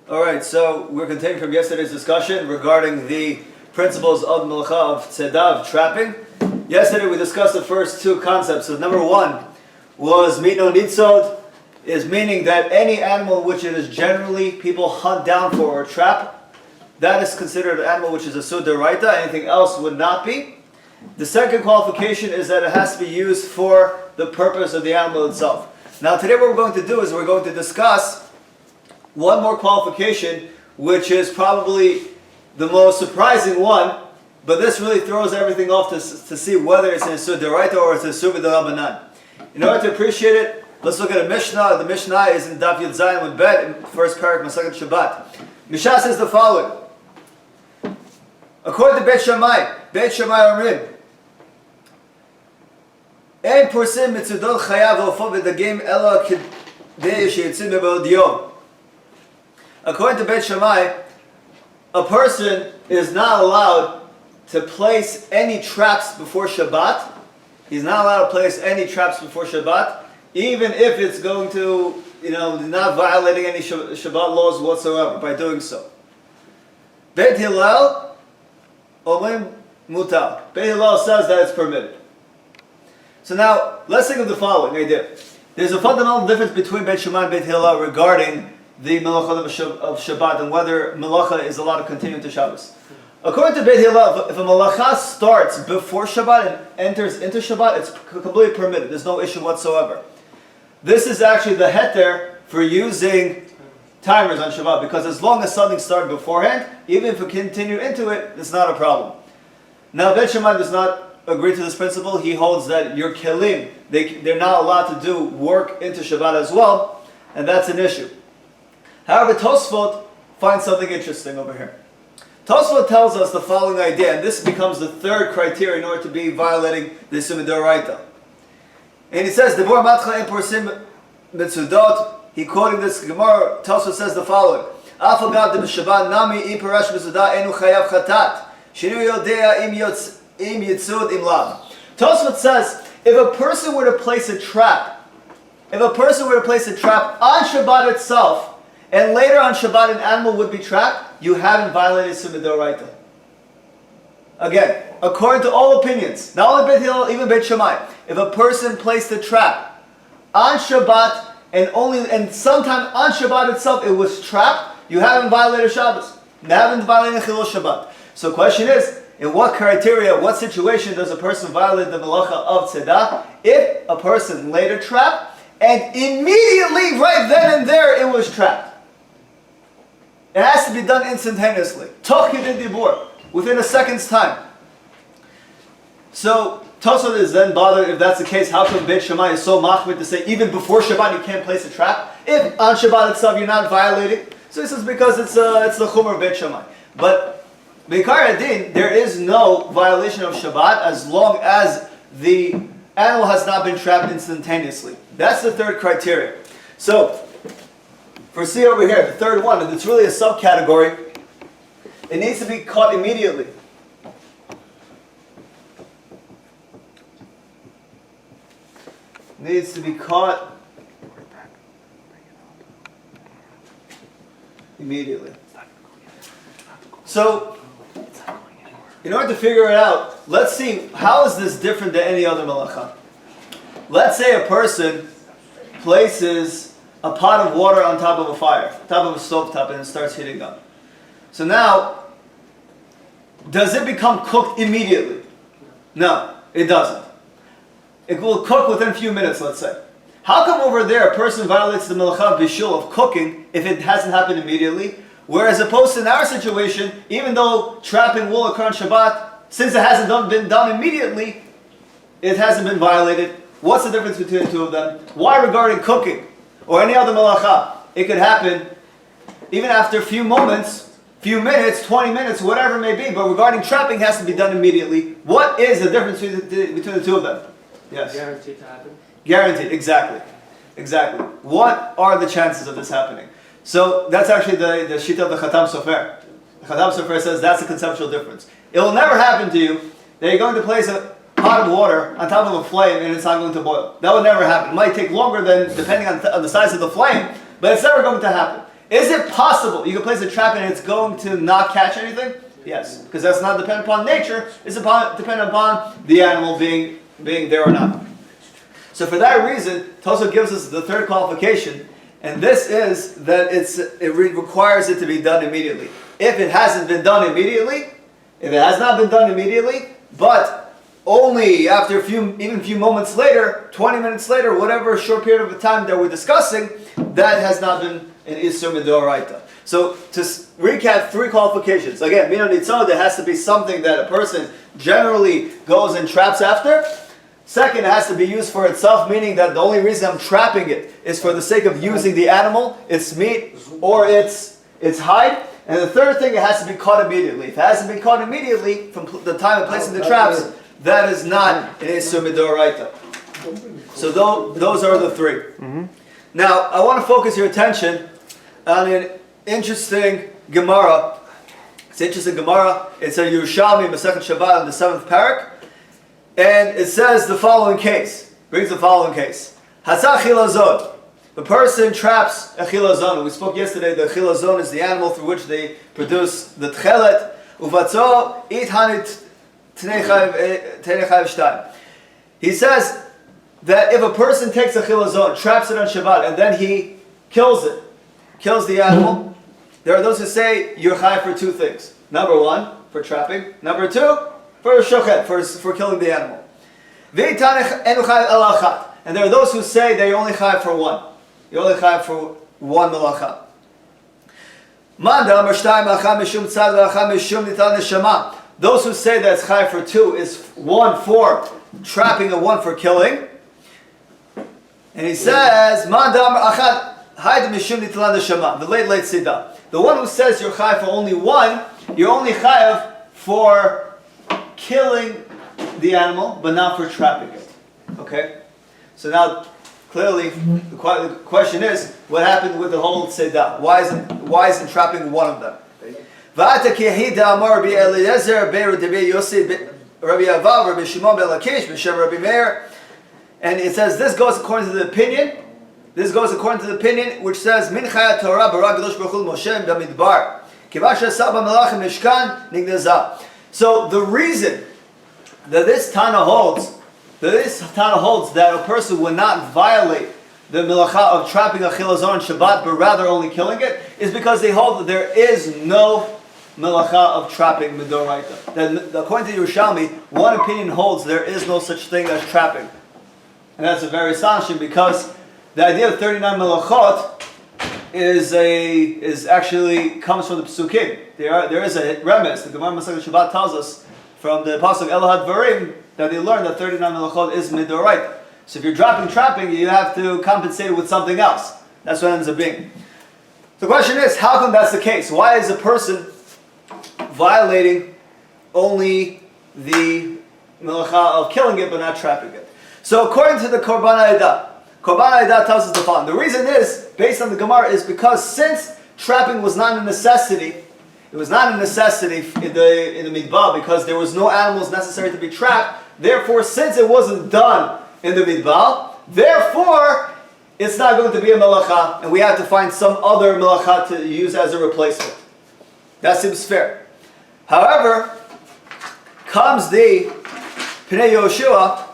Alright, so we're continuing from yesterday's discussion regarding the principles of Melacha of Tzeddah, of trapping. Yesterday we discussed the first two concepts. So number one was Mino Nitzod, is meaning that any animal which it is generally people hunt down for or trap, that is considered an animal which is a Sudaraita, anything else would not be. The second qualification is that it has to be used for the purpose of the animal itself. Now today what we're going to do is we're going to discuss one more qualification, which is probably the most surprising one, but this really throws everything off to see whether it's an Isur D'Oraita or it's an Isur B'D'Rabbanan. In order to appreciate it, let's look at a Mishnah. The Mishnah is in Daf Yud Zayin with Bet, in first parak, Masechet Shabbat. Mishnah says the following. According to Bet Shammai Omrim, Ein Porsim Mitzudot Chayav V'Ofo V'Dagim Ela K'dei Sheyitzim B'Od Yom. According to Bet Shammai, a person is not allowed to place any traps before Shabbat. He's not allowed to place any traps before Shabbat, even if it's going to, not violating any Shabbat laws whatsoever by doing so. Bet Hillel, Omrim Mutar. Bet Hillel says that it's permitted. So now, let's think of the following idea. There's a fundamental difference between Bet Shammai and Bet Hillel regarding the Melacha of Shabbat and whether Melacha is allowed to continue to Shabbos. According to Bet Hillel, if a Melacha starts before Shabbat and enters into Shabbat, it's completely permitted. There's no issue whatsoever. This is actually the heter for using timers on Shabbat, because as long as something started beforehand, even if we continue into it, it's not a problem. Now, Bet Shammai does not agree to this principle. He holds that your kelim, they're not allowed to do work into Shabbat as well, and that's an issue. However, Tosfot finds something interesting over here. Tosfot tells us the following idea, and this becomes the third criteria in order to be violating the Isur D'Oraita. And he says, "Devor matcha ein porsim mitzudot." He quoting this Gemara. Tosfot says the following: "Afal gav de b'Shabbat nami im parash mitzudah enu chayav chatat. Shinu yodea im yitzud im lav." Tosfot says, if a person were to place a trap on Shabbat itself, and later on Shabbat an animal would be trapped, you haven't violated Isur D'Oraita. Again, according to all opinions, not only Bet Hillel, even Bet Shammai, if a person placed a trap on Shabbat and sometime on Shabbat itself it was trapped, you haven't violated Shabbos. You haven't violated Chilul Shabbat. So the question is, in what criteria, what situation does a person violate the Melacha of Tzeddah? If a person later trapped and immediately, right then and there, it was trapped. It has to be done instantaneously. Toch Yedid Dibur, within a second's time. So, Tosfot is then bothered if that's the case. How come Bet Shammai is so machmir to say even before Shabbat you can't place a trap? If on Shabbat itself you're not violating. So he says because it's the Chumar of Bet Shammai. But, B'ikar Adin, there is no violation of Shabbat as long as the animal has not been trapped instantaneously. That's the third criteria. So, for see over here, the third one, and it's really a subcategory, it needs to be caught immediately. Needs to be caught immediately. So, in order to figure it out, let's see, how is this different than any other melacha? Let's say a person places a pot of water on top of a fire, top of a stove top, and it starts heating up. So now, does it become cooked immediately? No, it doesn't. It will cook within a few minutes, let's say. How come over there a person violates the melacha bishul of cooking if it hasn't happened immediately? Whereas opposed to in our situation, even though trapping will occur on Shabbat, since it hasn't been done immediately, it hasn't been violated. What's the difference between the two of them? Why regarding cooking or any other melacha, it could happen even after a few moments, few minutes, 20 minutes, whatever it may be, but regarding trapping, it has to be done immediately. What is the difference between the two of them? Yes? Guaranteed to happen? Guaranteed, exactly. What are the chances of this happening? So that's actually the shita of the Khatam Sofer. The Khatam Sofer says that's the conceptual difference. It will never happen to you that you're going to place a pot of water on top of a flame and it's not going to boil. That would never happen. It might take longer than, depending on the size of the flame, but it's never going to happen. Is it possible you can place a trap and it's going to not catch anything? Yes, because that's not dependent upon nature. It's dependent upon the animal being there or not. So for that reason, Tosfot gives us the third qualification, and this is that it requires it to be done immediately. If it hasn't been done immediately, if it has not been done immediately, but only after a few moments later, 20 minutes later, whatever short period of time that we're discussing, that has not been an Isur Midoraita. So to recap, three qualifications. Again, Mina Nitzon, there has to be something that a person generally goes and traps after. Second, it has to be used for itself, meaning that the only reason I'm trapping it is for the sake of using the animal, its meat, or its hide. And the third thing, it has to be caught immediately. If it hasn't been caught immediately from the time of placing the traps, that is not an Isur Midoraita. So those are the three. Now, I want to focus your attention on an interesting Gemara. It's an interesting Gemara. It's a Yerushalmi, Masechet Shabbat, in the 7th parak. And it says the following case. Brings the following case. Hatzah chilazon. The person traps a chilazon. We spoke yesterday that chilazon is the animal through which they produce the tchelet. Uvatzo it hanit tnei chayv shtaim. He says that if a person takes a chilazon, traps it on Shabbat, and then he kills the animal, there are those who say you're chayv for two things. Number one, for trapping. Number two, for shochet, for killing the animal. And there are those who say they only chayv for one. You only chayv for one melacha. Those who say that it's chayv for two is one for trapping and one for killing. And he says, the late Siddha. The one who says you're chayav for only one, you're only chayav for killing the animal, but not for trapping it. Okay? So now, clearly, the question is, what happened with the whole Siddha? Why isn't trapping one of them? And it says this goes according to the opinion. This goes according to the opinion which says Min Chayat Torah Bara Kadosh Baruch Hu Moshe B'Midbar Kivasha Saba Melachim Mishkan Nignaza. So the reason that this Tana holds that a person would not violate the melacha of trapping a chilazon on Shabbat, but rather only killing it, is because they hold that there is no melacha of trapping midoraita. That according to Yerushalmi, one opinion holds there is no such thing as trapping. And that's a very astonishing, because the idea of 39 melachot is actually comes from the Pesukim. There is a remez. The Gemara Masechet Shabbat tells us from the pasuk Elahad Varim that they learned that 39 melachot is midoraita. So if you're trapping, you have to compensate it with something else. That's what it ends up being. The question is, how come that's the case? Why is a person violating only the melacha of killing it but not trapping it? So according to the Korban Haidah tells us the following. The reason is, based on the Gemara, is because since trapping was not a necessity, it was not a necessity in the midbar because there was no animals necessary to be trapped. Therefore, since it wasn't done in the midbar, therefore it's not going to be a melacha, and we have to find some other melacha to use as a replacement. That seems fair. However, comes the Pnei Yoshua,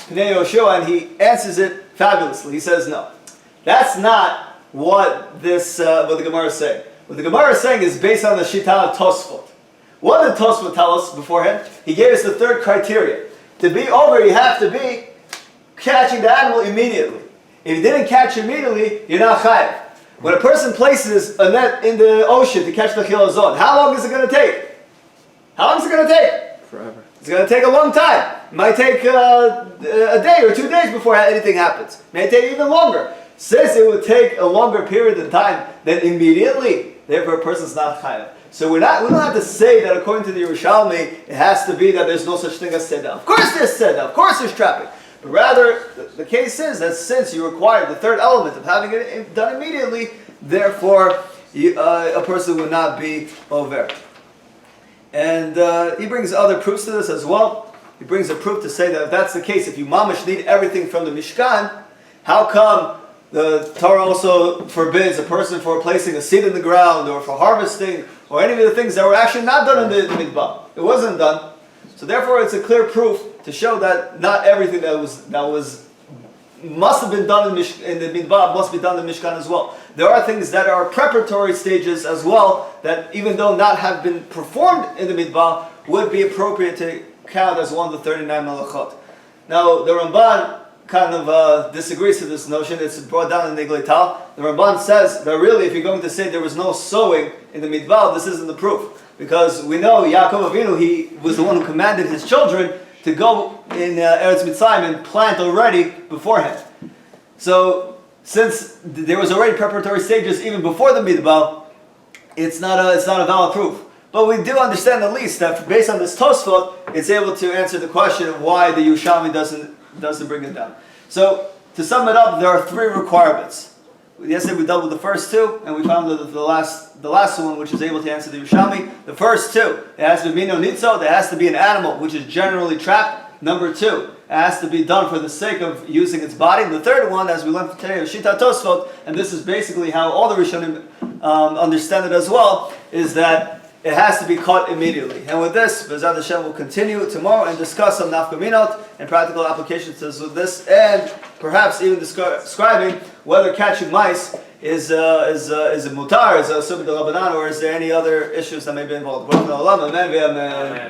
and he answers it fabulously. He says, no, that's not what the Gemara is saying. What the Gemara is saying is based on the Shita of Tosfot. What did Tosfot tell us beforehand? He gave us the third criteria. To be over, you have to be catching the animal immediately. If you didn't catch immediately, you're not chayav. When a person places a net in the ocean to catch the chilazon, how long is it going to take? How long is it going to take? Forever. It's going to take a long time. It might take a day or 2 days before anything happens. It may take even longer. Since it would take a longer period of time than immediately, therefore a person's not chayav. So we don't have to say that according to the Yerushalmi, it has to be that there's no such thing as sedah. Of course there's sedah. Of course there's trapping. But rather, the case is that since you require the third element of having it done immediately, therefore a person would not be over. And he brings other proofs to this as well. He brings a proof to say that if that's the case, if you mamish need everything from the Mishkan, how come The Torah also forbids a person for placing a seed in the ground or for harvesting or any of the things that were actually not done in the midbar. It wasn't done. So therefore it's a clear proof to show that not everything that must have been done in the midbar must be done in the Mishkan as well. There are things that are preparatory stages as well that even though not have been performed in the midbar would be appropriate to count as one of the 39 malachot. Now the Ramban kind of disagrees to this notion. It's brought down in Neglei Tal. The Ramban says that really if you're going to say there was no sowing in the midbar, this isn't the proof. Because we know Yaakov Avinu, he was the one who commanded his children to go in Eretz Mitzrayim and plant already beforehand. So since there was already preparatory stages even before the midbar, it's not a valid proof. But we do understand at least that based on this Tosfot, it's able to answer the question of why the Yerushalmi doesn't bring it down. So to sum it up, there are 3 requirements. Yesterday we dealt with the first 2, and we found the last one, which is able to answer the Yerushalmi. The first 2, it has to be mino nitzo, there has to be an animal which is generally trapped. Number 2, it has to be done for the sake of using its body. And the third one, as we learned today, is Shita Tosfot, and this is basically how all the Rishonim understand it as well, is that it has to be caught immediately. And with this, B'ezrat Hashem will continue tomorrow and discuss some nafkaminot and practical applications to this, and perhaps even describing whether catching mice is a mutar, is a subit al-Rabbanan, or is there any other issues that may be involved. Amen.